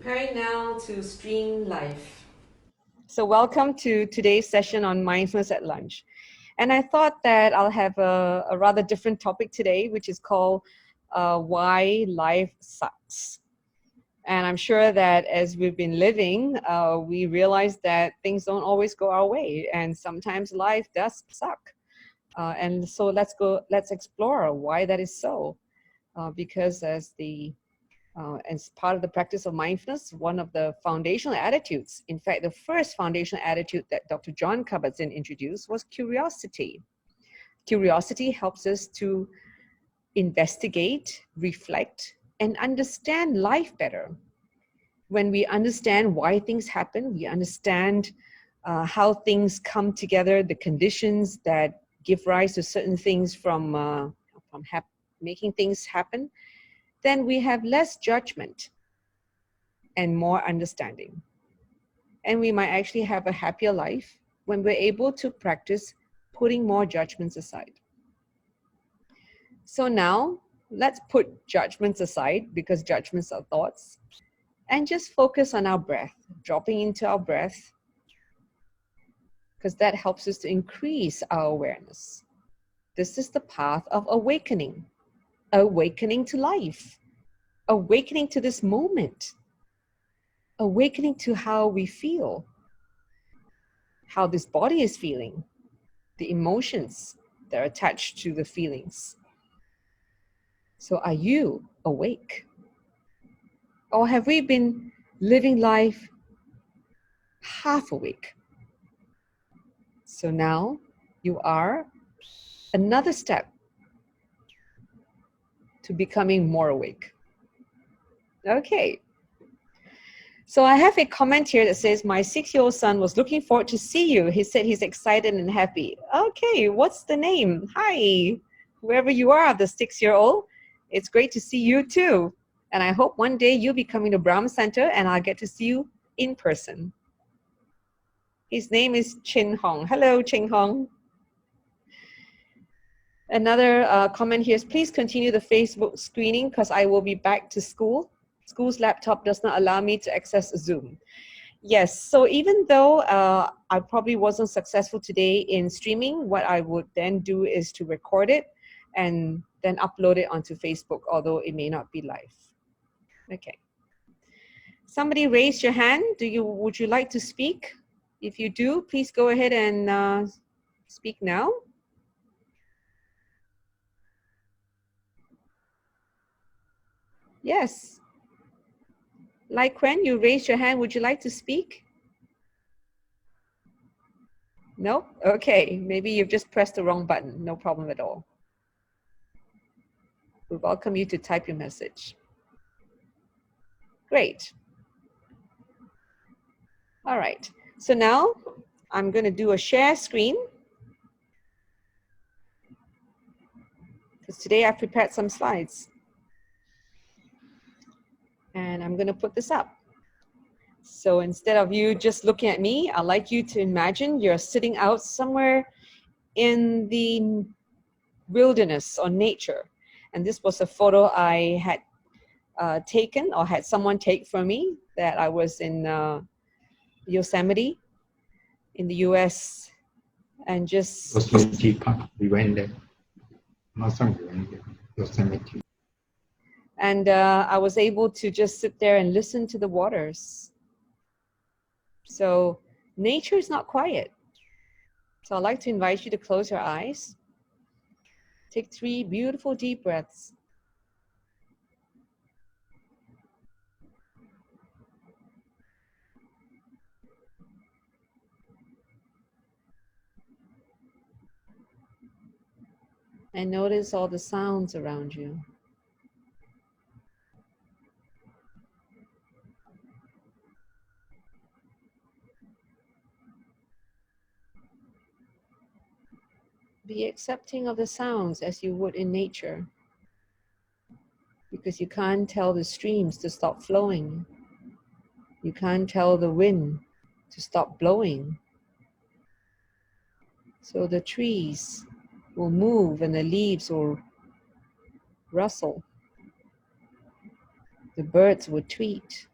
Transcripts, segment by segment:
Preparing now to stream live. So welcome to today's session on mindfulness at lunch. And I thought that I'll have a rather different topic today, which is called Why Life Sucks. And I'm sure that as we've been living, we realize that things don't always go our way. And sometimes life does suck. And so let's explore why that is so. Because as part of the practice of mindfulness, one of the foundational attitudes, in fact, the first foundational attitude that Dr. John Kabat-Zinn introduced was curiosity. Curiosity helps us to investigate, reflect, and understand life better. When we understand why things happen, we understand how things come together, the conditions that give rise to certain things from making things happen, then we have less judgment and more understanding. And we might actually have a happier life when we're able to practice putting more judgments aside. So now, let's put judgments aside, because judgments are thoughts, and just focus on our breath, dropping into our breath, because that helps us to increase our awareness. This is the path of awakening. Awakening to life, awakening to this moment, awakening to how we feel, how this body is feeling, the emotions that are attached to the feelings. So are you awake? Or have we been living life half awake? So now you are another step to becoming more awake. Okay. So I have a comment here that says, my 6-year-old son was looking forward to see you. He said he's excited and happy. Okay, what's the name? Hi, whoever you are, the 6-year-old. It's great to see you too. And I hope one day you'll be coming to Brahma Center and I'll get to see you in person. His name is Chin Hong. Hello, Chin Hong. Another comment here is, please continue the Facebook screening because I will be back to school. School's laptop does not allow me to access Zoom. Yes, so even though I probably wasn't successful today in streaming, what I would then do is to record it and then upload it onto Facebook, although it may not be live. Okay. Somebody raise your hand. Would you like to speak? If you do, please go ahead and speak now. Yes. Like when you raised your hand, would you like to speak? No? Okay, maybe you've just pressed the wrong button. No problem at all. We welcome you to type your message. Great. All right, so now I'm going to do a share screen. Because today I've prepared some slides. And I'm going to put this up. So instead of you just looking at me, I'd like you to imagine you're sitting out somewhere in the wilderness or nature. And this was a photo I had taken or had someone take for me, that I was in Yosemite in the US, and just Yosemite Park, we went there. Last time we went there, Yosemite. And I was able to just sit there and listen to the waters. So nature is not quiet. So I'd like to invite you to close your eyes. Take 3 beautiful deep breaths. And notice all the sounds around you. Be accepting of the sounds as you would in nature, because you can't tell the streams to stop flowing. You can't tell the wind to stop blowing. So the trees will move and the leaves will rustle. The birds will tweet.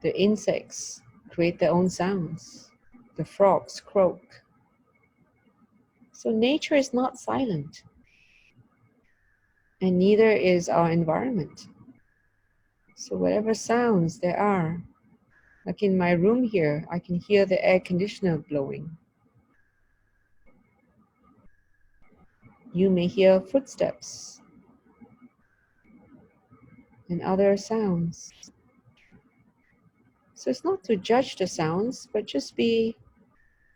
The insects create their own sounds. The frogs croak. So nature is not silent, and neither is our environment. So whatever sounds there are, like in my room here, I can hear the air conditioner blowing. You may hear footsteps and other sounds. So it's not to judge the sounds, but just be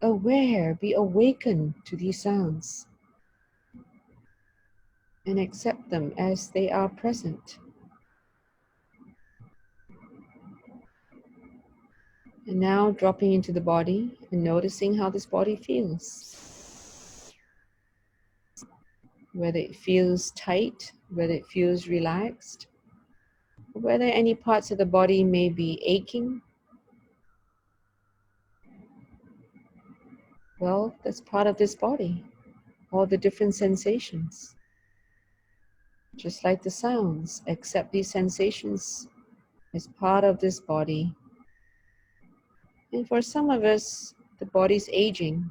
aware, be awakened to these sounds and accept them as they are present. And now dropping into the body and noticing how this body feels. Whether it feels tight, whether it feels relaxed, whether any parts of the body may be aching. Well, that's part of this body, all the different sensations. Just like the sounds, accept these sensations as part of this body. And for some of us, the body's aging.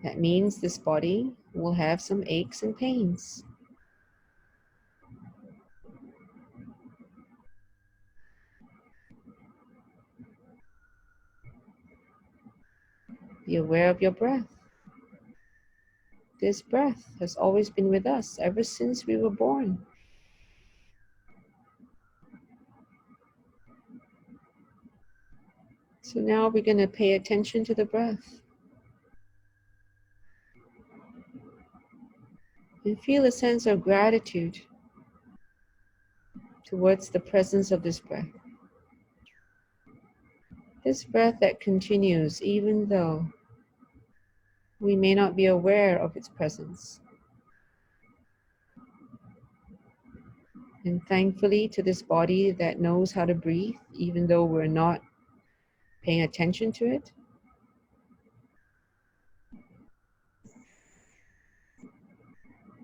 That means this body will have some aches and pains. Be aware of your breath. This breath has always been with us ever since we were born. So now we're going to pay attention to the breath. And feel a sense of gratitude towards the presence of this breath. This breath that continues even though we may not be aware of its presence. And thankfully to this body that knows how to breathe, even though we're not paying attention to it.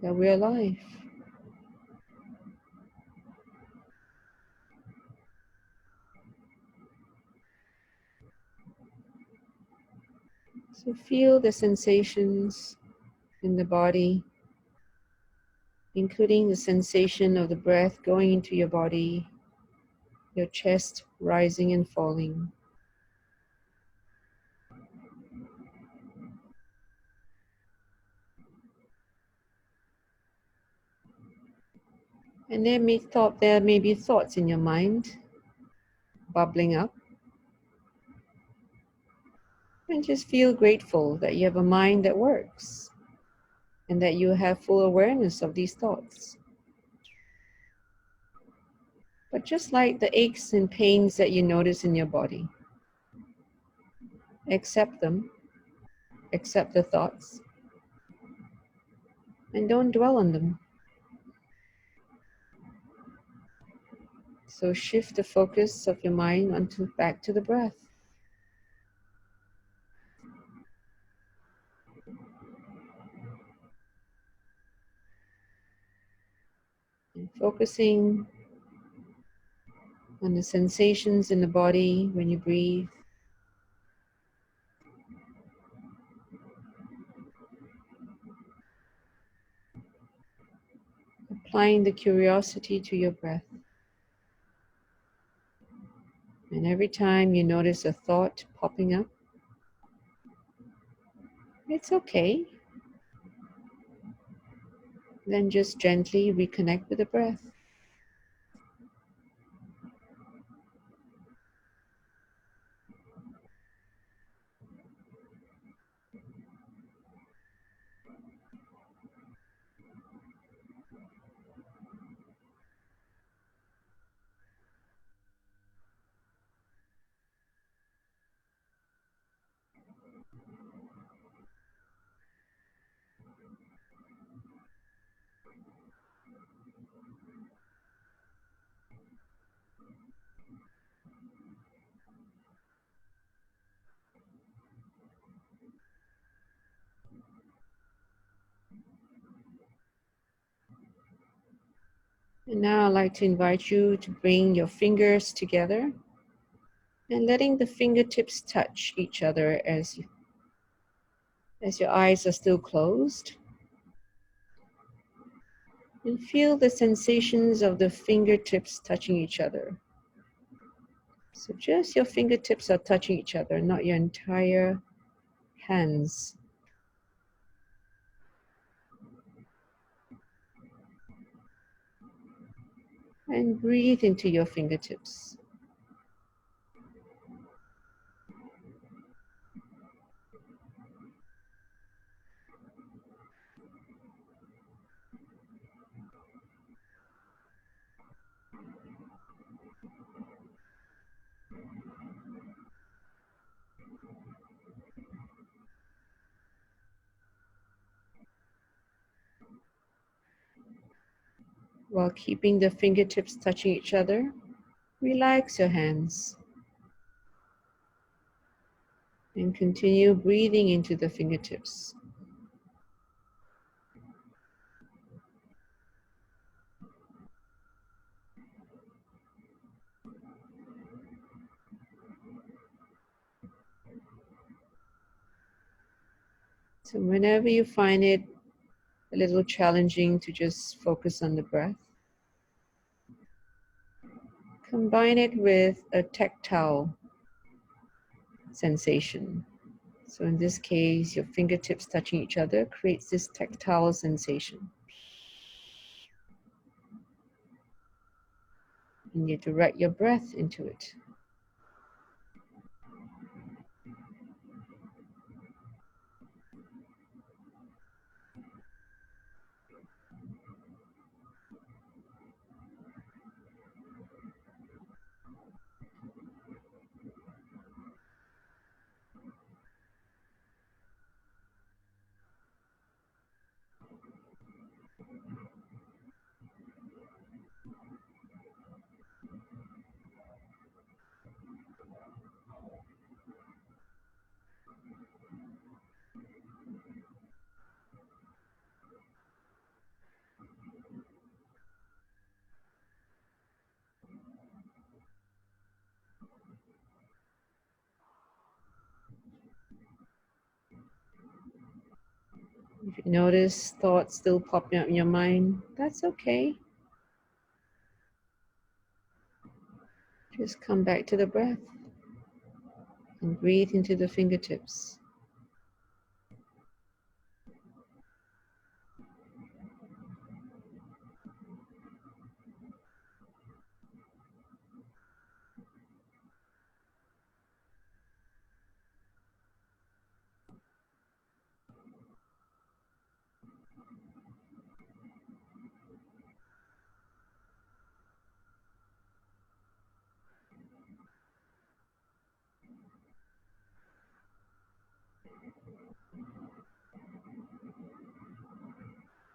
That we're alive. So feel the sensations in the body, including the sensation of the breath going into your body, your chest rising and falling. And there may be thoughts in your mind bubbling up. And just feel grateful that you have a mind that works and that you have full awareness of these thoughts. But just like the aches and pains that you notice in your body, accept them, accept the thoughts, and don't dwell on them. So shift the focus of your mind back to the breath. And focusing on the sensations in the body when you breathe. Applying the curiosity to your breath. And every time you notice a thought popping up, it's okay. Then just gently reconnect with the breath. And now I'd like to invite you to bring your fingers together and letting the fingertips touch each other as your eyes are still closed. And feel the sensations of the fingertips touching each other. So just your fingertips are touching each other, not your entire hands. And breathe into your fingertips. While keeping the fingertips touching each other, relax your hands. And continue breathing into the fingertips. So whenever you find it a little challenging to just focus on the breath, combine it with a tactile sensation. So in this case, your fingertips touching each other creates this tactile sensation. And you direct your breath into it. If you notice thoughts still popping up in your mind, that's okay. Just come back to the breath and breathe into the fingertips.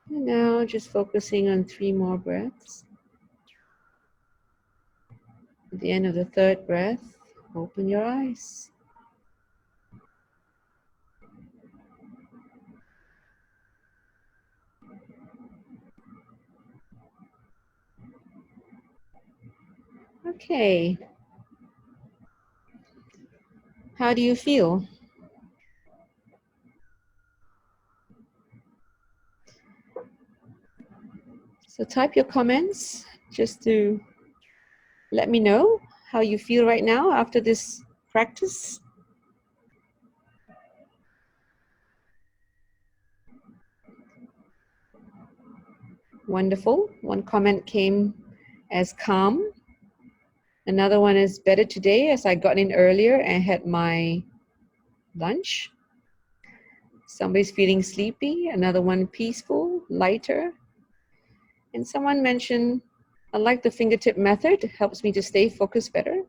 And now just focusing on 3 more breaths. At the end of the 3rd breath, open your eyes. Okay. How do you feel? So type your comments just to let me know how you feel right now after this practice. Wonderful. One comment came as calm. Another one is better today as I got in earlier and had my lunch. Somebody's feeling sleepy. Another one peaceful, lighter. And someone mentioned, I like the fingertip method. It helps me to stay focused better.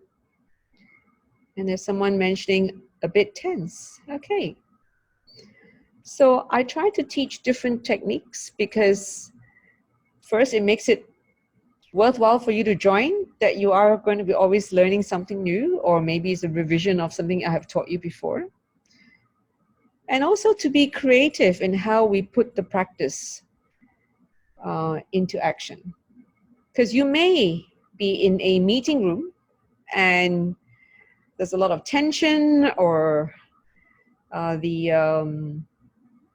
And there's someone mentioning a bit tense. Okay. So I try to teach different techniques because first it makes it worthwhile for you to join, that you are going to be always learning something new, or maybe it's a revision of something I have taught you before. And also to be creative in how we put the practice into action. Because you may be in a meeting room and there's a lot of tension, or the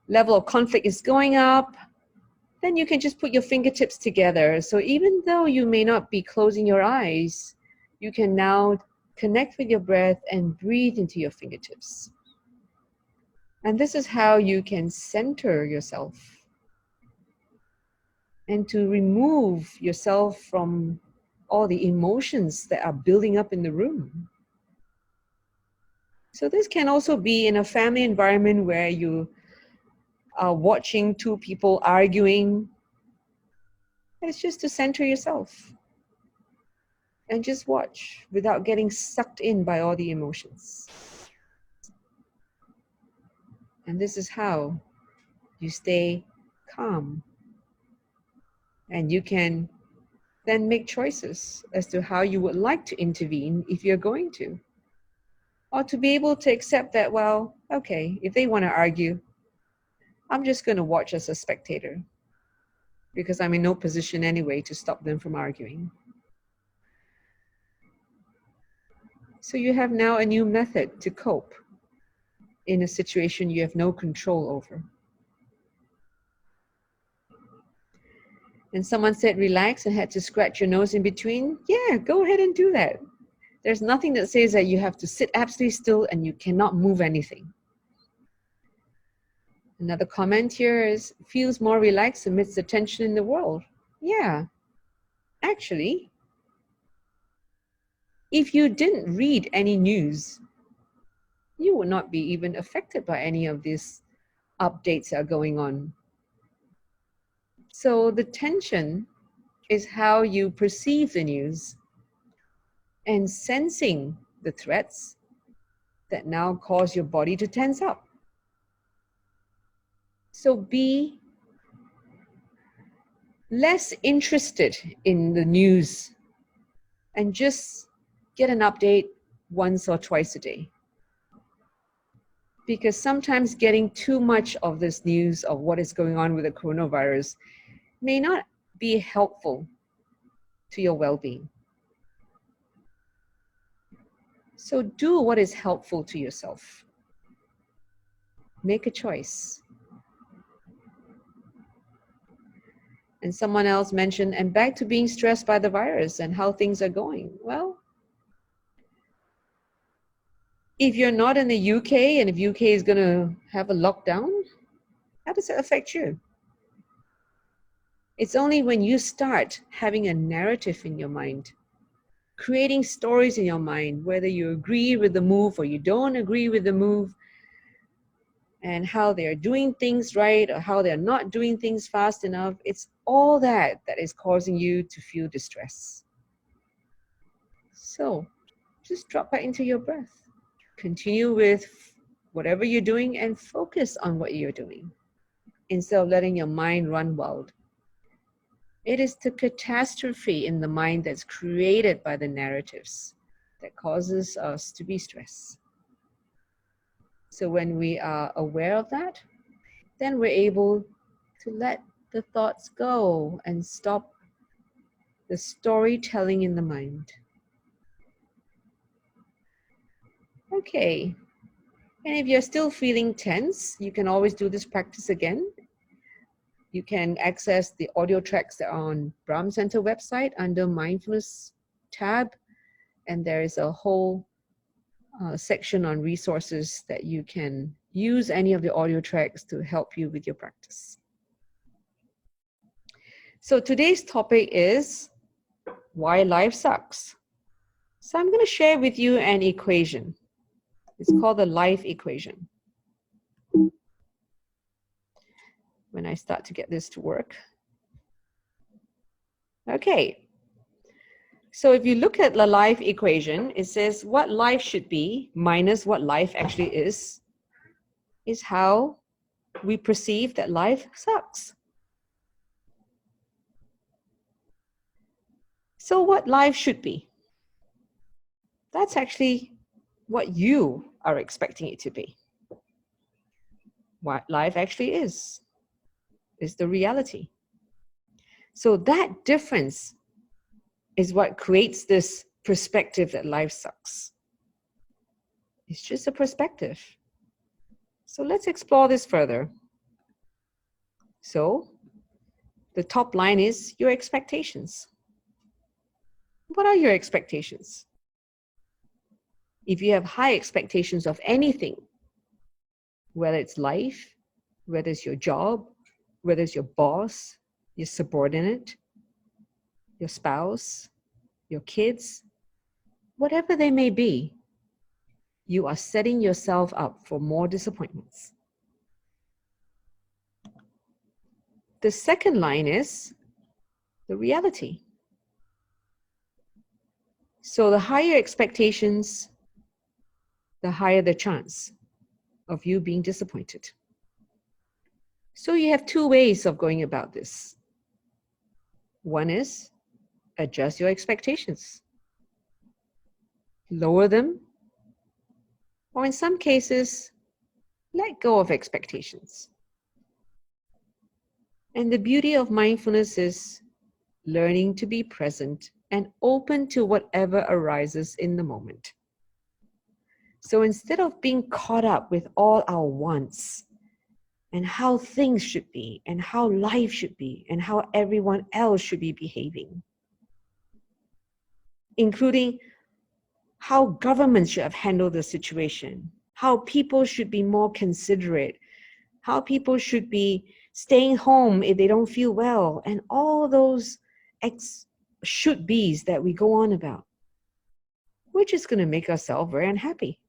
level of conflict is going up. Then you can just put your fingertips together. So even though you may not be closing your eyes, you can now connect with your breath and breathe into your fingertips. And this is how you can center yourself and to remove yourself from all the emotions that are building up in the room. So this can also be in a family environment where you are watching two people arguing. It's just to center yourself and just watch without getting sucked in by all the emotions. And this is how you stay calm. And you can then make choices as to how you would like to intervene if you're going to. Or to be able to accept that, well, okay, if they want to argue, I'm just going to watch as a spectator, because I'm in no position anyway to stop them from arguing. So you have now a new method to cope in a situation you have no control over. And someone said relax and had to scratch your nose in between. Yeah, go ahead and do that. There's nothing that says that you have to sit absolutely still and you cannot move anything. Another comment here is, feels more relaxed amidst the tension in the world. Yeah, actually, if you didn't read any news, you would not be even affected by any of these updates that are going on. So the tension is how you perceive the news and sensing the threats that now cause your body to tense up. So be less interested in the news and just get an update once or twice a day. Because sometimes getting too much of this news of what is going on with the coronavirus may not be helpful to your well-being. So do what is helpful to yourself. Make a choice. And someone else mentioned, and back to being stressed by the virus and how things are going. Well, if you're not in the UK and if UK is going to have a lockdown, how does it affect you? It's only when you start having a narrative in your mind, creating stories in your mind, whether you agree with the move or you don't agree with the move, and how they're doing things right or how they're not doing things fast enough. It's all that is causing you to feel distress. So just drop back into your breath. Continue with whatever you're doing and focus on what you're doing instead of letting your mind run wild. It is the catastrophe in the mind that's created by the narratives that causes us to be stressed. So when we are aware of that, then we're able to let the thoughts go and stop the storytelling in the mind. Okay. And if you're still feeling tense, you can always do this practice again. You can access the audio tracks that are on Brahm Center website under Mindfulness tab. And there is a whole section on resources that you can use any of the audio tracks to help you with your practice. So today's topic is why life sucks. So I'm going to share with you an equation. It's called the life equation. When I start to get this to work. Okay. So if you look at the life equation, it says what life should be minus what life actually is how we perceive that life sucks. So what life should be? That's actually what you are expecting it to be. What life actually is the reality. So that difference is what creates this perspective that life sucks. It's just a perspective. So let's explore this further. So the top line is your expectations. What are your expectations? If you have high expectations of anything, whether it's life, whether it's your job, whether it's your boss, your subordinate, your spouse, your kids, whatever they may be, you are setting yourself up for more disappointments. The second line is the reality. So the higher expectations, the higher the chance of you being disappointed. So you have two ways of going about this. One is adjust your expectations. Lower them, or in some cases, let go of expectations. And the beauty of mindfulness is learning to be present and open to whatever arises in the moment. So instead of being caught up with all our wants and how things should be and how life should be and how everyone else should be behaving, including how governments should have handled the situation, how people should be more considerate, how people should be staying home if they don't feel well, and all those should be's that we go on about, we're just going to make ourselves very unhappy.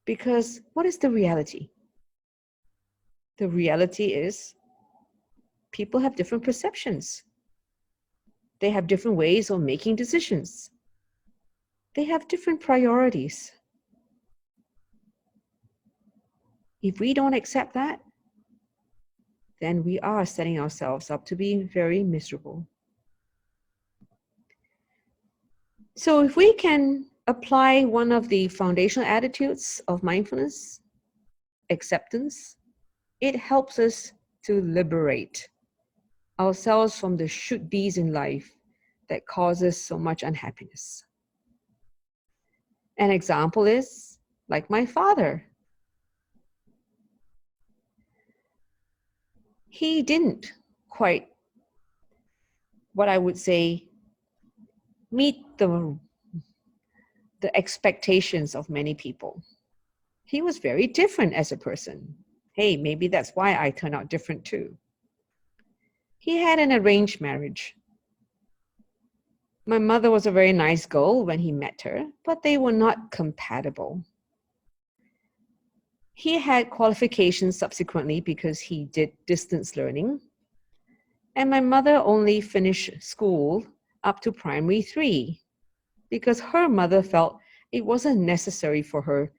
Because what is the reality? The reality is people have different perceptions. They have different ways of making decisions. They have different priorities. If we don't accept that, then we are setting ourselves up to be very miserable. So if we can apply one of the foundational attitudes of mindfulness, acceptance, it helps us to liberate ourselves from the should-be's in life that causes so much unhappiness. An example is like my father. He didn't quite, what I would say, meet the expectations of many people. He was very different as a person. Hey, maybe that's why I turned out different too. He had an arranged marriage. My mother was a very nice girl when he met her, but they were not compatible. He had qualifications subsequently because he did distance learning. And my mother only finished school up to primary 3 because her mother felt it wasn't necessary for her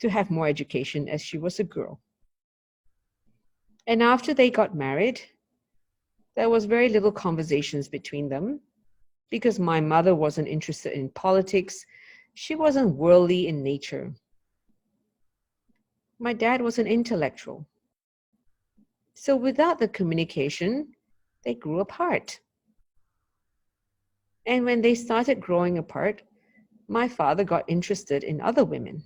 to have more education as she was a girl. And after they got married, there was very little conversations between them because my mother wasn't interested in politics. She wasn't worldly in nature. My dad was an intellectual. So without the communication, they grew apart. And when they started growing apart, my father got interested in other women.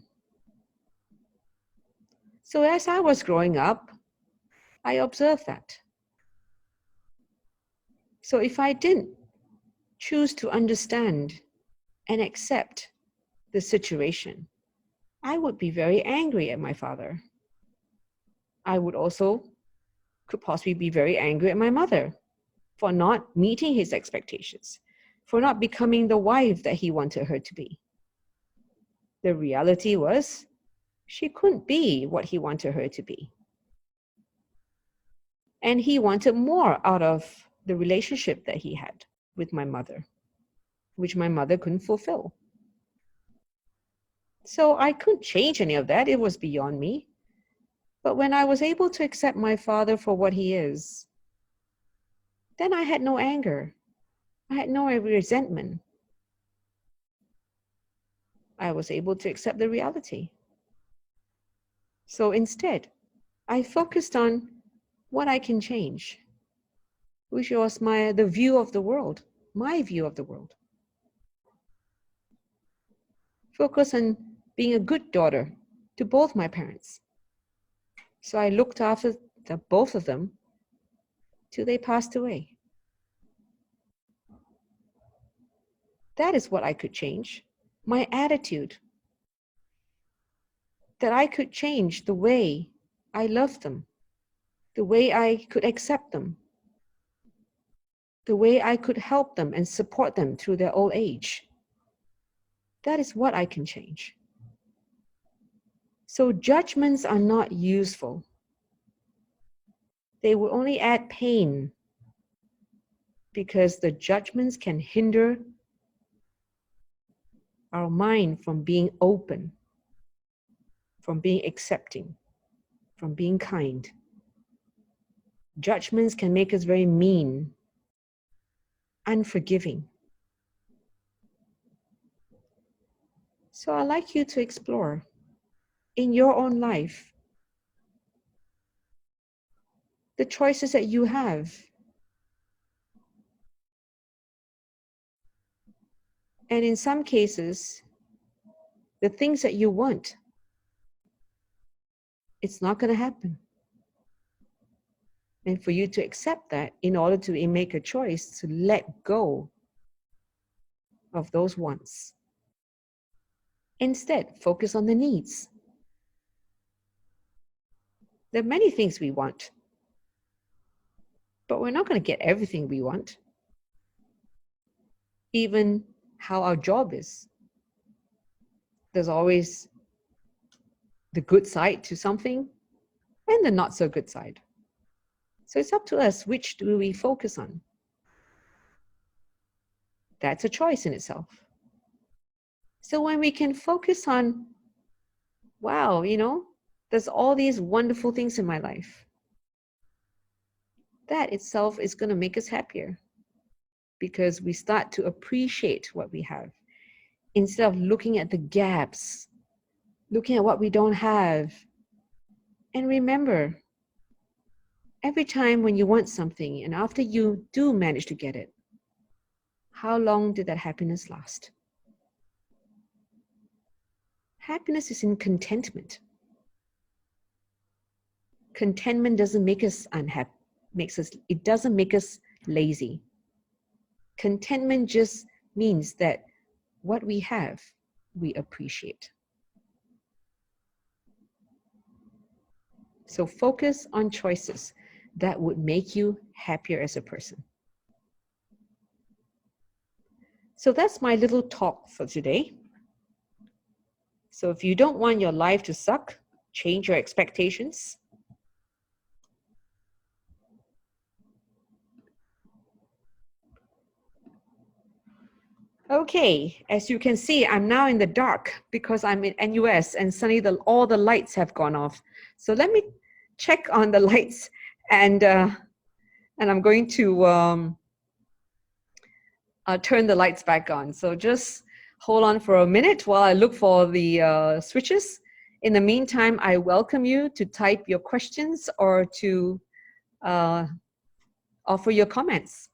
So as I was growing up, I observed that. So if I didn't choose to understand and accept the situation, I would be very angry at my father. I would also could possibly be very angry at my mother for not meeting his expectations, for not becoming the wife that he wanted her to be. The reality was she couldn't be what he wanted her to be. And he wanted more out of the relationship that he had with my mother, which my mother couldn't fulfill. So I couldn't change any of that. It was beyond me. But when I was able to accept my father for what he is, then I had no anger. I had no resentment. I was able to accept the reality. So instead, I focused on what I can change, which was the view of the world, my view of the world. Focus on being a good daughter to both my parents. So I looked after both of them till they passed away. That is what I could change. My attitude. That I could change the way I love them, the way I could accept them, the way I could help them and support them through their old age. That is what I can change. So judgments are not useful. They will only add pain because the judgments can hinder our mind from being open, from being accepting, from being kind. Judgments can make us very mean, unforgiving. So I'd like you to explore in your own life the choices that you have. And in some cases, the things that you want, it's not going to happen. And for you to accept that in order to make a choice to let go of those wants. Instead, focus on the needs. There are many things we want, but we're not going to get everything we want. Even how our job is. There's always the good side to something and the not so good side. So it's up to us, which do we focus on? That's a choice in itself. So when we can focus on, wow, there's all these wonderful things in my life. That itself is going to make us happier because we start to appreciate what we have instead of looking at the gaps, looking at what we don't have. And remember, every time when you want something and after you do manage to get it, how long did that happiness last? Happiness is in contentment. Contentment doesn't make us unhappy. It doesn't make us lazy. Contentment just means that what we have, we appreciate. So focus on choices that would make you happier as a person. So that's my little talk for today. So if you don't want your life to suck, change your expectations. Okay, as you can see, I'm now in the dark because I'm in NUS and suddenly all the lights have gone off. So let me check on the lights and I'm going to turn the lights back on. So just hold on for a minute while I look for the switches. In the meantime, I welcome you to type your questions or to offer your comments.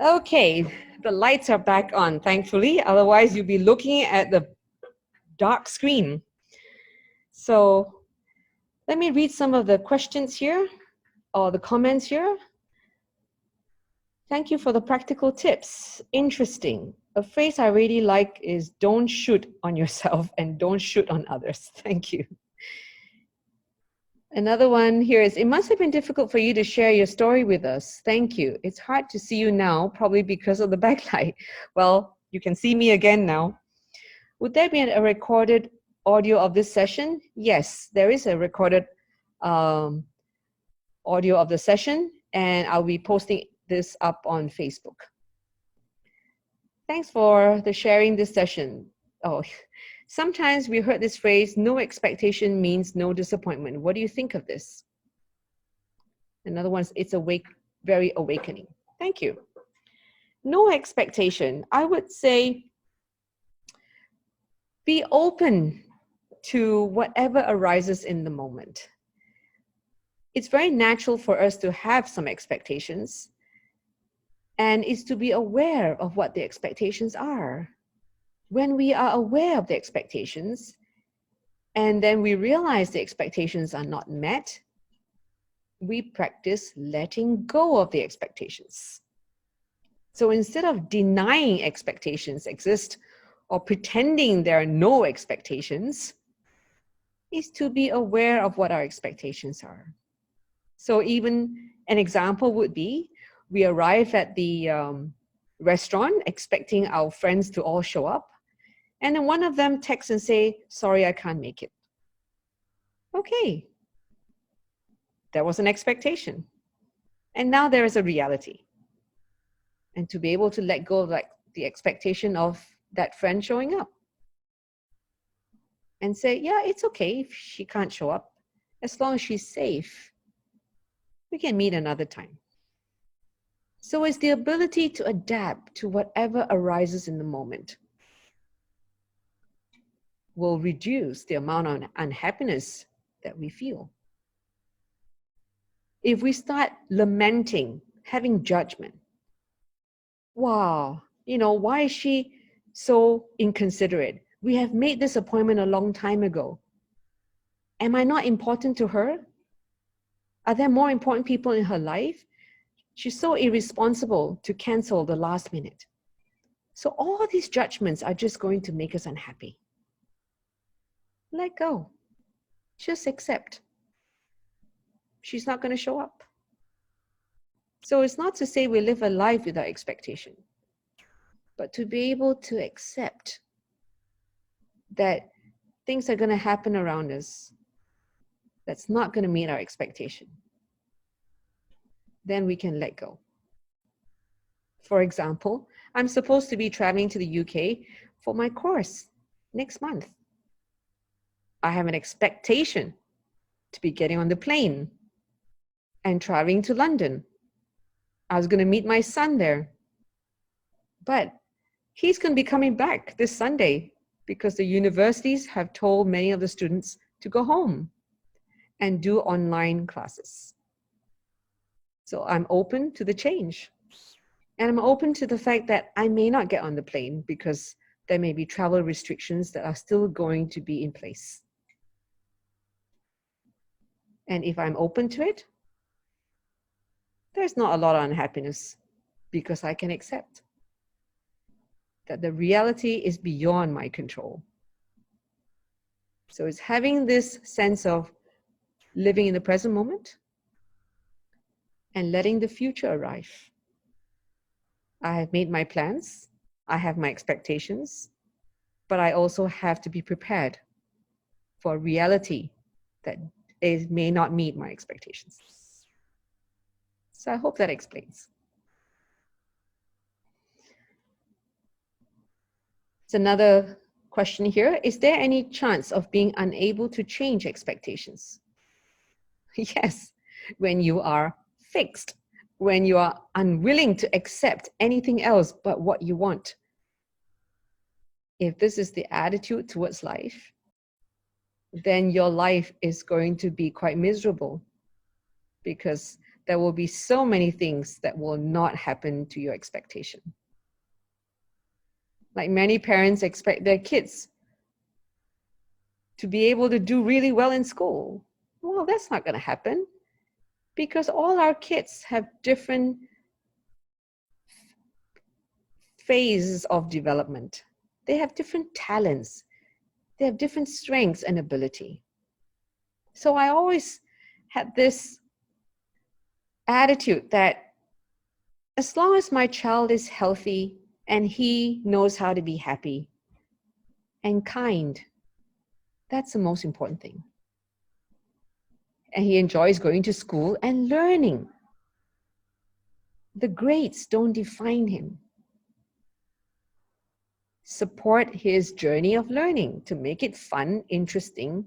Okay, the lights are back on, thankfully. Otherwise, you'll be looking at the dark screen. So let me read some of the questions here or the comments here. Thank you for the practical tips. Interesting. A phrase I really like is don't shoot on yourself and don't shoot on others. Thank you. Another one here is, it must have been difficult for you to share your story with us. Thank you. It's hard to see you now, probably because of the backlight. Well, you can see me again now. Would there be a recorded audio of this session? Yes, there is a recorded audio of the session, and I'll be posting this up on Facebook. Thanks for the sharing this session. Oh, sometimes we heard this phrase, no expectation means no disappointment. What do you think of this? Another one, it's very awakening. Thank you. No expectation. I would say be open to whatever arises in the moment. It's very natural for us to have some expectations, and it's to be aware of what the expectations are. When we are aware of the expectations, and then we realize the expectations are not met, we practice letting go of the expectations. So instead of denying expectations exist or pretending there are no expectations, is to be aware of what our expectations are. So even an example would be, we arrive at the restaurant expecting our friends to all show up, and then one of them texts and say, sorry, I can't make it. Okay, there was an expectation. And now there is a reality. And to be able to let go of the expectation of that friend showing up. And say, yeah, it's okay if she can't show up. As long as she's safe, we can meet another time. So it's the ability to adapt to whatever arises in the moment will reduce the amount of unhappiness that we feel. If we start lamenting, having judgment, wow, why is she so inconsiderate? We have made this appointment a long time ago. Am I not important to her? Are there more important people in her life? She's so irresponsible to cancel the last minute. So all these judgments are just going to make us unhappy. Let go. Just accept. She's not going to show up. So it's not to say we live a life without expectation, but to be able to accept that things are going to happen around us that's not going to meet our expectation. Then we can let go. For example, I'm supposed to be traveling to the UK for my course next month. I have an expectation to be getting on the plane and traveling to London. I was going to meet my son there. But he's going to be coming back this Sunday because the universities have told many of the students to go home and do online classes. So I'm open to the change. And I'm open to the fact that I may not get on the plane because there may be travel restrictions that are still going to be in place. And if I'm open to it, there's not a lot of unhappiness because I can accept that the reality is beyond my control. So it's having this sense of living in the present moment and letting the future arrive. I have made my plans, I have my expectations, but I also have to be prepared for reality that may not meet my expectations. So I hope that explains. It's another question here. Is there any chance of being unable to change expectations? Yes, when you are fixed, when you are unwilling to accept anything else but what you want. If this is the attitude towards life, then your life is going to be quite miserable because there will be so many things that will not happen to your expectation. Like many parents expect their kids to be able to do really well in school. Well, that's not going to happen because all our kids have different phases of development. They have different talents. They have different strengths and ability. So I always had this attitude that as long as my child is healthy and he knows how to be happy and kind, that's the most important thing. And he enjoys going to school and learning. The grades don't define him. Support his journey of learning to make it fun, interesting,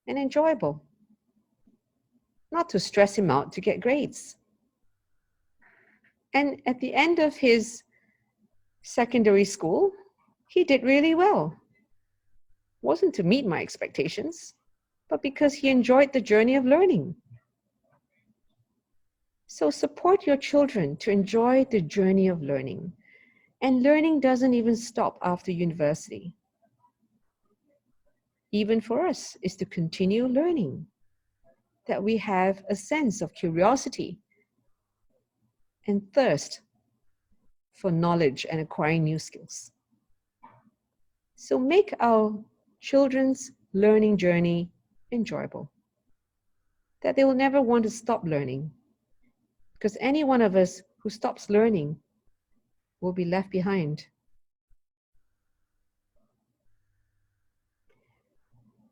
and enjoyable. Not to stress him out to get grades. And at the end of his secondary school, he did really well. Wasn't to meet my expectations, but because he enjoyed the journey of learning. So support your children to enjoy the journey of learning. And learning doesn't even stop after university. Even for us, is to continue learning. That we have a sense of curiosity and thirst for knowledge and acquiring new skills. So make our children's learning journey enjoyable. That they will never want to stop learning. Because any one of us who stops learning will be left behind.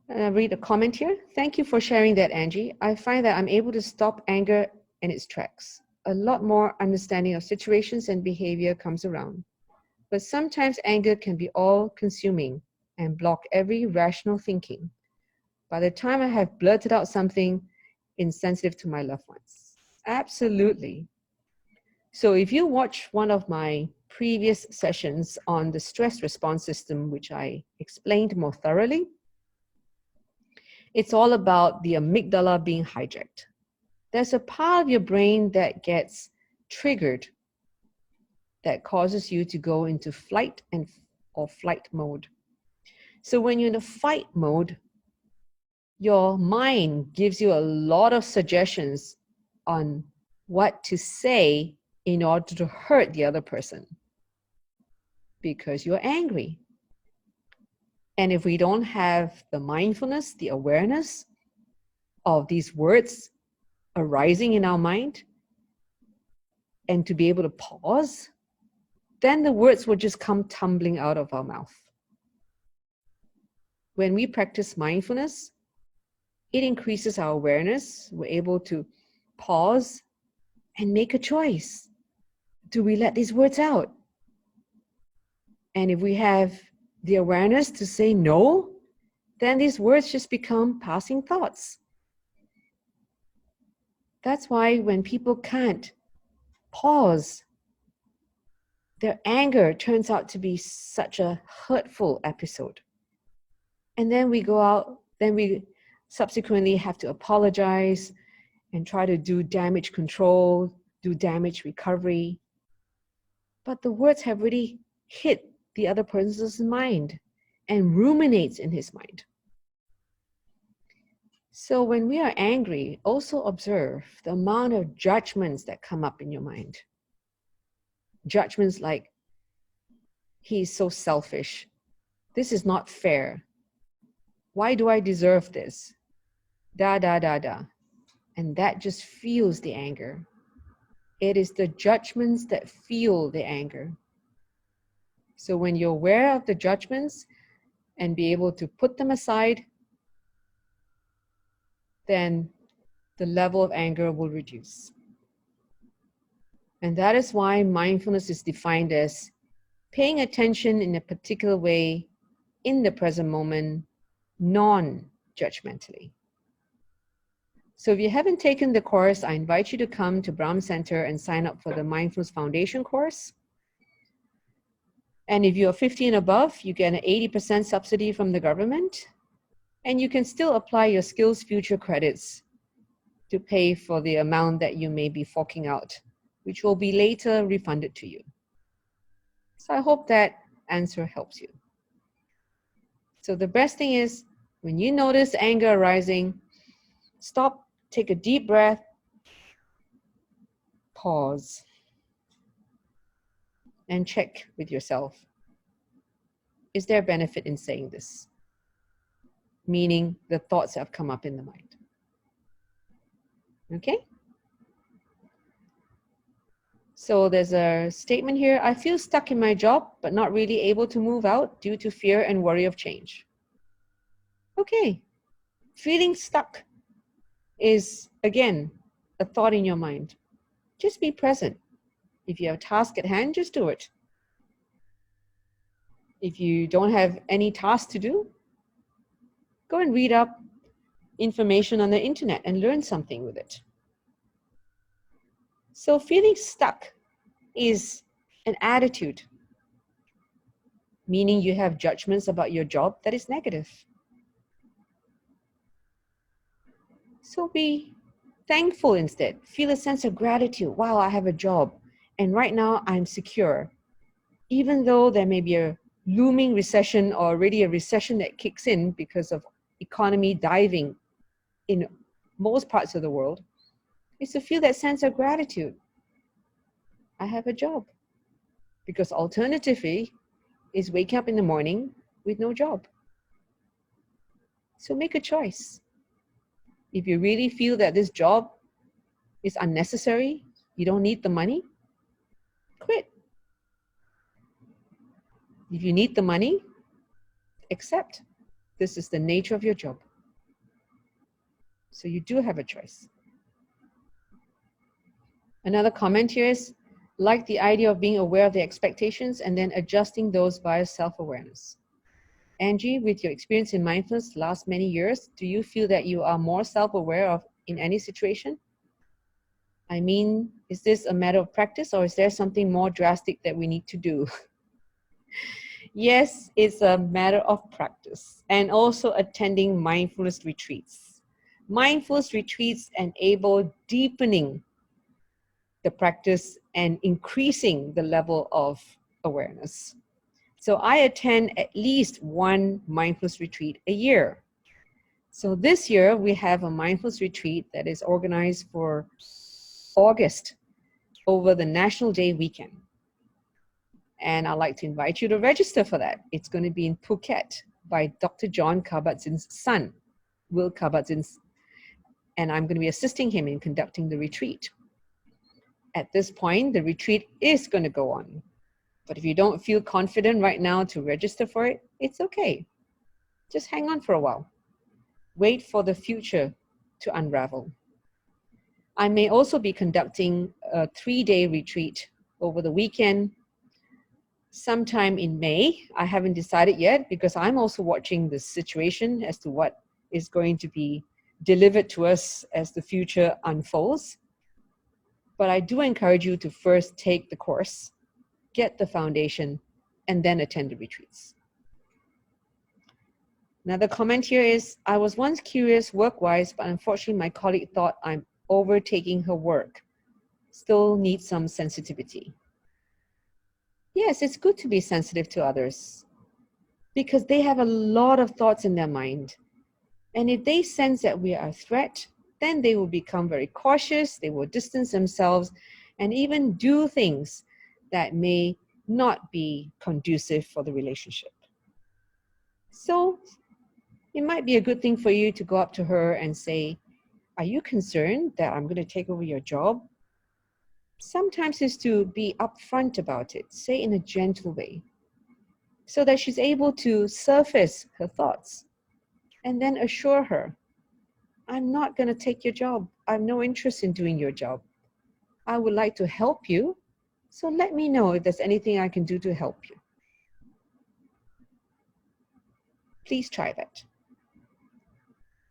And I read a comment here. Thank you for sharing that, Angie. I find that I'm able to stop anger in its tracks. A lot more understanding of situations and behavior comes around. But sometimes anger can be all-consuming and block every rational thinking. By the time I have blurted out something insensitive to my loved ones. Absolutely. So if you watch one of my previous sessions on the stress response system, which I explained more thoroughly, it's all about the amygdala being hijacked. There's a part of your brain that gets triggered that causes you to go into flight or flight mode. So when you're in the fight mode, your mind gives you a lot of suggestions on what to say in order to hurt the other person because you're angry. And if we don't have the mindfulness, the awareness of these words arising in our mind, and to be able to pause, then the words will just come tumbling out of our mouth. When we practice mindfulness, it increases our awareness. We're able to pause and make a choice. Do we let these words out? And if we have the awareness to say no, then these words just become passing thoughts. That's why when people can't pause, their anger turns out to be such a hurtful episode. And then we go out, then we subsequently have to apologize and try to do damage control, do damage recovery. But the words have already hit the other person's mind and ruminates in his mind. So when we are angry, also observe the amount of judgments that come up in your mind. Judgments like, he's so selfish. This is not fair. Why do I deserve this? Da, da, da, da. And that just fuels the anger. It is the judgments that fuel the anger. So when you're aware of the judgments and be able to put them aside, then the level of anger will reduce. And that is why mindfulness is defined as paying attention in a particular way in the present moment, non-judgmentally. So if you haven't taken the course, I invite you to come to Brahm Center and sign up for the Mindfulness Foundation course. And if you're 50 and above, you get an 80% subsidy from the government. And you can still apply your Skills Future credits to pay for the amount that you may be forking out, which will be later refunded to you. So I hope that answer helps you. So the best thing is, when you notice anger arising, stop, take a deep breath, pause, and check with yourself. Is there a benefit in saying this? Meaning the thoughts that have come up in the mind. Okay? So there's a statement here. I feel stuck in my job, but not really able to move out due to fear and worry of change. Okay. Feeling stuck is, again, a thought in your mind. Just be present. If you have a task at hand, just do it. If you don't have any task to do, go and read up information on the internet and learn something with it. So feeling stuck is an attitude, meaning you have judgments about your job that is negative. So be thankful instead. Feel a sense of gratitude. Wow, I have a job, and right now I'm secure. Even though there may be a looming recession or already a recession that kicks in because of economy diving in most parts of the world, is to feel that sense of gratitude. I have a job. Because alternatively is waking up in the morning with no job. So make a choice. If you really feel that this job is unnecessary, you don't need the money, quit. If you need the money, accept. This is the nature of your job. So you do have a choice. Another comment here is, like the idea of being aware of the expectations and then adjusting those via self-awareness. Angie, with your experience in mindfulness the last many years, do you feel that you are more self-aware of in any situation? I mean, is this a matter of practice or is there something more drastic that we need to do? Yes, it's a matter of practice and also attending mindfulness retreats. Mindfulness retreats enable deepening the practice and increasing the level of awareness. So I attend at least one mindfulness retreat a year. So this year we have a mindfulness retreat that is organized for August over the National Day weekend. And I'd like to invite you to register for that. It's going to be in Phuket by Dr. John Kabat-Zinn's son, Will Kabat-Zinn, and I'm going to be assisting him in conducting the retreat. At this point, the retreat is going to go on. But if you don't feel confident right now to register for it, it's okay. Just hang on for a while. Wait for the future to unravel. I may also be conducting a 3-day retreat over the weekend, sometime in May. I haven't decided yet because I'm also watching the situation as to what is going to be delivered to us as the future unfolds. But I do encourage you to first take the course, get the foundation, and then attend the retreats. Another comment here is, I was once curious work-wise, but unfortunately my colleague thought I'm overtaking her work. Still need some sensitivity. Yes, it's good to be sensitive to others because they have a lot of thoughts in their mind. And if they sense that we are a threat, then they will become very cautious, they will distance themselves, and even do things that may not be conducive for the relationship. So it might be a good thing for you to go up to her and say, are you concerned that I'm going to take over your job? Sometimes it's to be upfront about it, say in a gentle way, so that she's able to surface her thoughts and then assure her, I'm not going to take your job. I have no interest in doing your job. I would like to help you, so let me know if there's anything I can do to help you. Please try that.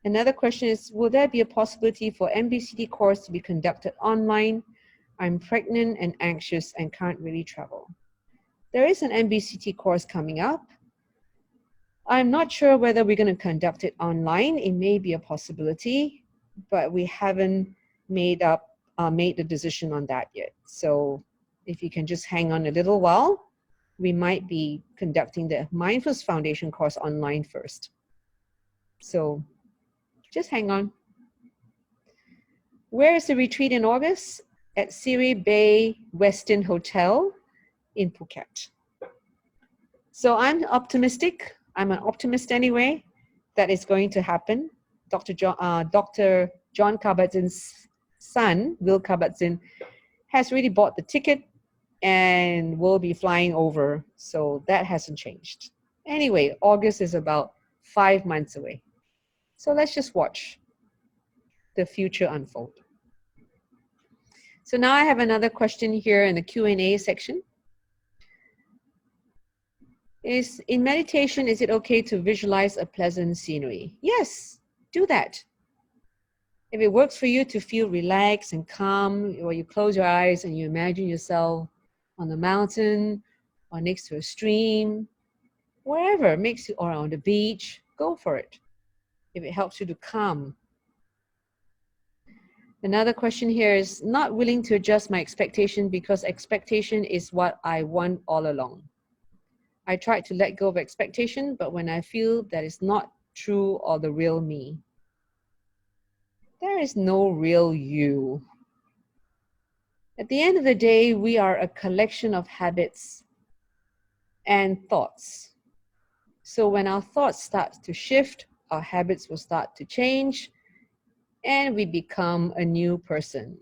Another question is, will there be a possibility for MBCT course to be conducted online? I'm pregnant and anxious and can't really travel. There is an MBCT course coming up. I'm not sure whether we're going to conduct it online. It may be a possibility, but we haven't made the decision on that yet. So if you can just hang on a little while, we might be conducting the Mindfulness Foundation course online first. So just hang on. Where is the retreat in August? At Siri Bay Westin Hotel in Phuket. So I'm optimistic. I'm an optimist anyway, that it's going to happen. Dr. John Kabat-Zinn's son, Will Kabat-Zinn, has really bought the ticket and will be flying over. So that hasn't changed. Anyway, August is about 5 months away. So let's just watch the future unfold. So now I have another question here in the Q&A section. In meditation, is it okay to visualize a pleasant scenery? Yes, do that. If it works for you to feel relaxed and calm, or you close your eyes and you imagine yourself on the mountain or next to a stream, wherever makes you, or on the beach, go for it. If it helps you to calm. Another question here is not willing to adjust my expectation because expectation is what I want all along. I tried to let go of expectation, but when I feel that it's not true or the real me, there is no real you. At the end of the day, we are a collection of habits and thoughts. So when our thoughts start to shift, our habits will start to change, and we become a new person.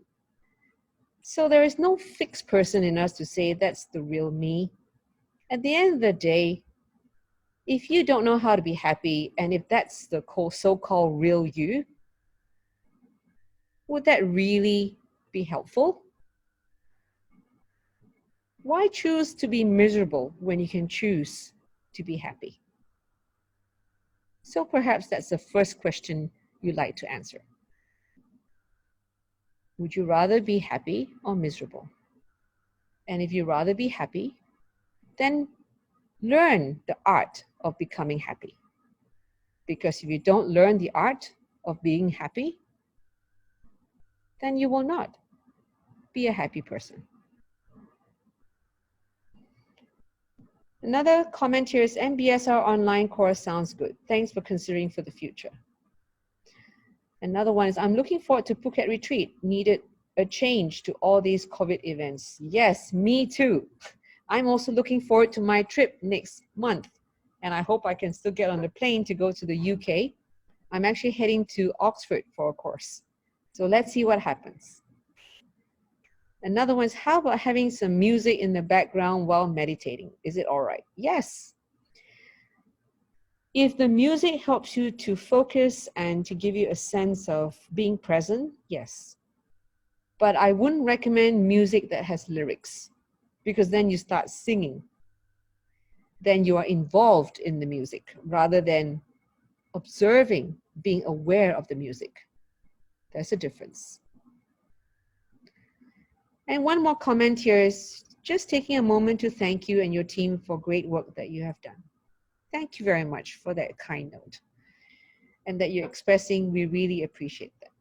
So there is no fixed person in us to say that's the real me. At the end of the day, if you don't know how to be happy, and if that's the so-called real you, would that really be helpful? Why choose to be miserable when you can choose to be happy? So perhaps that's the first question you'd like to answer. Would you rather be happy or miserable? And if you'd rather be happy, then learn the art of becoming happy. Because if you don't learn the art of being happy, then you will not be a happy person. Another comment here is MBSR online course sounds good. Thanks for considering for the future. Another one is I'm looking forward to Phuket retreat. Needed a change to all these COVID events. Yes, me too. I'm also looking forward to my trip next month. And I hope I can still get on the plane to go to the UK. I'm actually heading to Oxford for a course. So let's see what happens. Another one is, how about having some music in the background while meditating? Is it all right? Yes. If the music helps you to focus and to give you a sense of being present, yes. But I wouldn't recommend music that has lyrics, because then you start singing. Then you are involved in the music rather than observing, being aware of the music. There's a difference. And one more comment here is just taking a moment to thank you and your team for great work that you have done. Thank you very much for that kind note. And that you're expressing, we really appreciate that.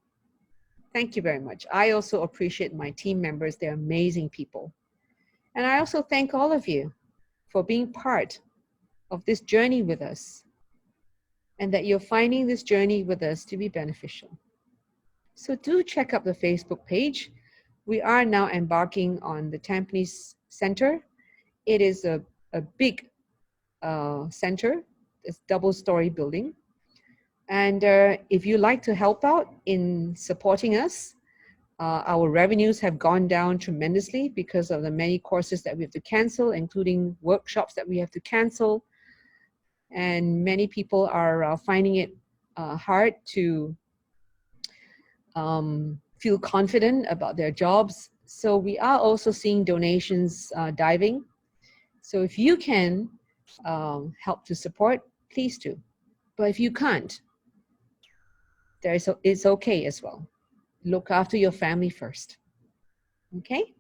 Thank you very much. I also appreciate my team members. They're amazing people. And I also thank all of you for being part of this journey with us, and that you're finding this journey with us to be beneficial. So do check out the Facebook page. We are now embarking on the Tampines Center. It is a big center. It's double-story building. And if you like to help out in supporting us, our revenues have gone down tremendously because of the many courses that we have to cancel, including workshops that we have to cancel. And many people are finding it hard to feel confident about their jobs. So we are also seeing donations diving. So if you can help to support, please do. But if you can't, it's okay as well. Look after your family first. Okay?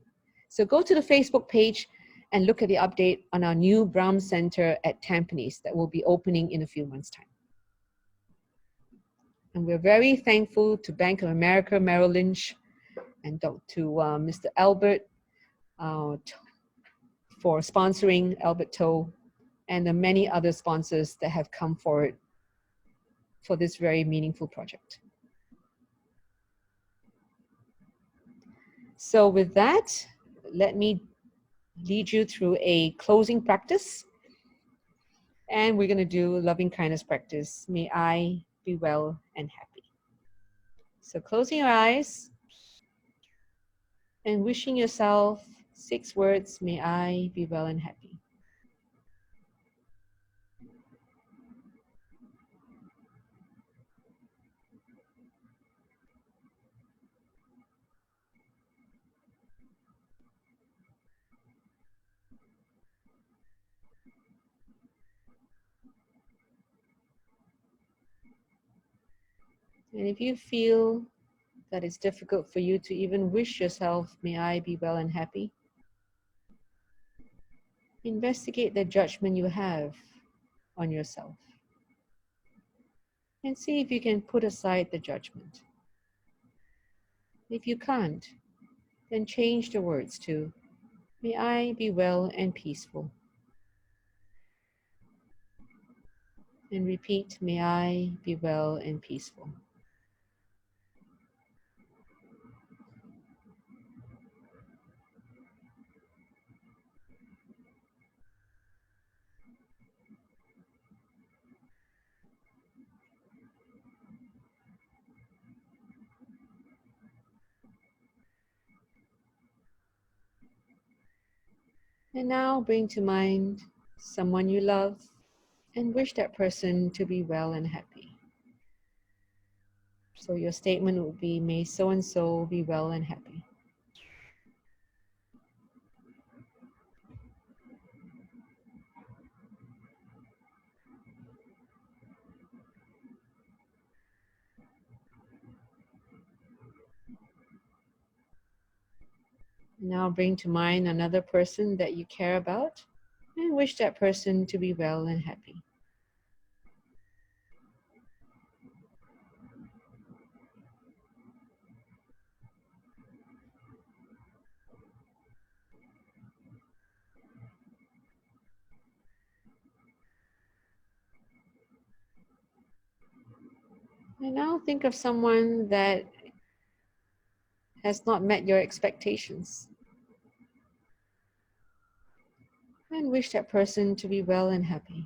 So go to the Facebook page and look at the update on our new Brahm Center at Tampines that will be opening in a few months' time. And we're very thankful to Bank of America, Merrill Lynch, and to Mr. Albert for sponsoring Albert Toe, and the many other sponsors that have come forward for this very meaningful project. So with that, let me lead you through a closing practice. And we're going to do loving kindness practice. May I be well and happy. So closing your eyes and wishing yourself 6 words, may I be well and happy. And if you feel that it's difficult for you to even wish yourself, may I be well and happy, investigate the judgment you have on yourself and see if you can put aside the judgment. If you can't, then change the words to, may I be well and peaceful. And repeat, may I be well and peaceful. And now bring to mind someone you love and wish that person to be well and happy. So your statement would be, may so-and-so be well and happy. Now bring to mind another person that you care about and wish that person to be well and happy. And now think of someone that has not met your expectations and wish that person to be well and happy.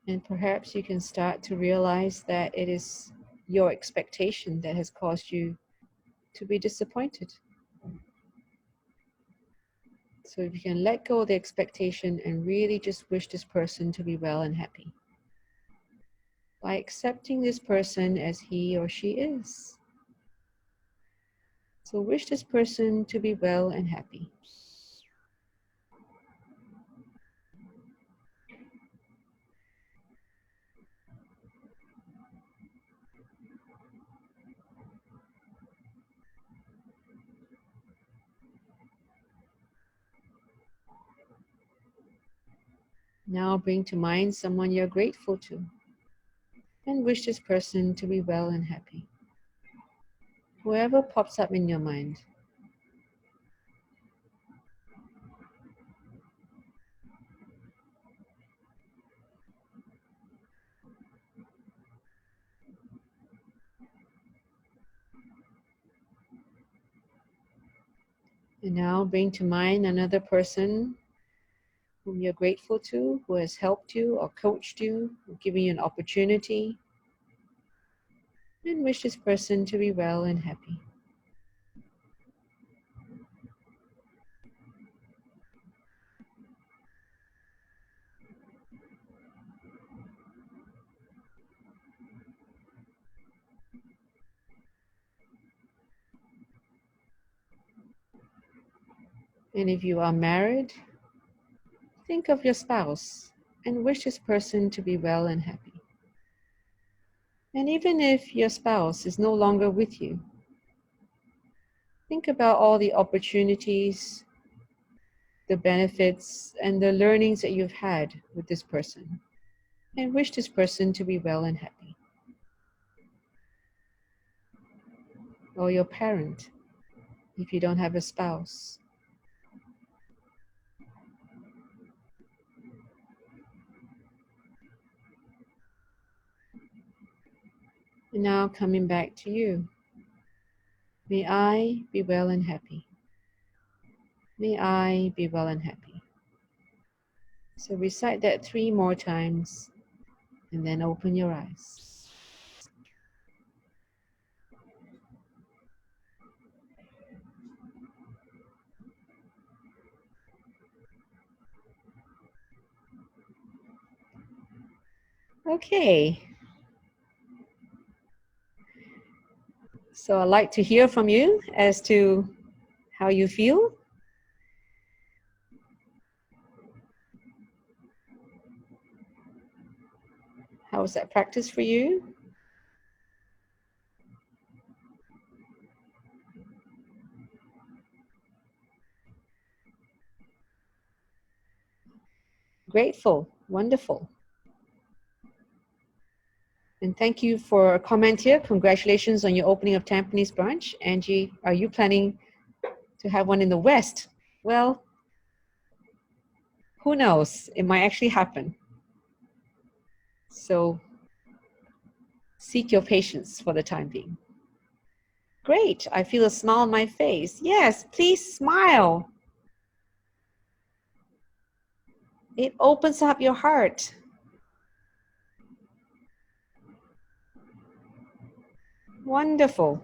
And perhaps you can start to realize that it is your expectation that has caused you to be disappointed. So if you can let go of the expectation and really just wish this person to be well and happy, by accepting this person as he or she is. So wish this person to be well and happy. Now bring to mind someone you're grateful to and wish this person to be well and happy. Whoever pops up in your mind. And now bring to mind another person whom you're grateful to, who has helped you or coached you, or given you an opportunity, and wish this person to be well and happy. And if you are married, think of your spouse and wish this person to be well and happy. And even if your spouse is no longer with you, think about all the opportunities, the benefits, and the learnings that you've had with this person, and wish this person to be well and happy. Or your parent, if you don't have a spouse. And now coming back to you. May I be well and happy. May I be well and happy. So recite that 3 more times and then open your eyes. Okay. So I'd like to hear from you as to how you feel. How's that practice for you? Grateful. Wonderful. And thank you for a comment here. Congratulations on your opening of Tampines branch. Angie, are you planning to have one in the West? Well, who knows? It might actually happen. So seek your patience for the time being. Great. I feel a smile on my face. Yes, please smile. It opens up your heart. Wonderful.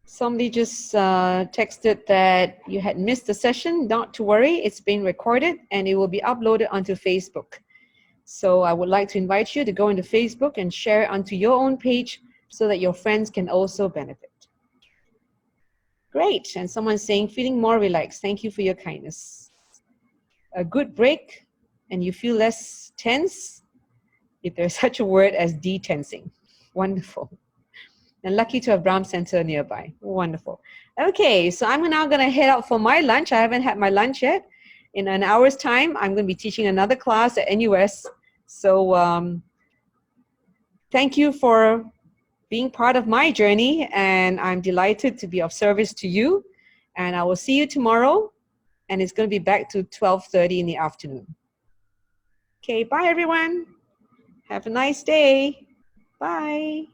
Somebody just texted that you had missed the session. Not to worry, it's been recorded and it will be uploaded onto Facebook. So I would like to invite you to go into Facebook and share it onto your own page so that your friends can also benefit. Great. And someone's saying, feeling more relaxed. Thank you for your kindness. A good break and you feel less tense, if there's such a word as detensing. Wonderful. And lucky to have Brahm Center nearby. Wonderful. Okay, so I'm now going to head out for my lunch. I haven't had my lunch yet. In an hour's time, I'm going to be teaching another class at NUS. So thank you for being part of my journey, and I'm delighted to be of service to you. And I will see you tomorrow, and it's going to be back to 12:30 in the afternoon. Okay, bye everyone. Have a nice day. Bye.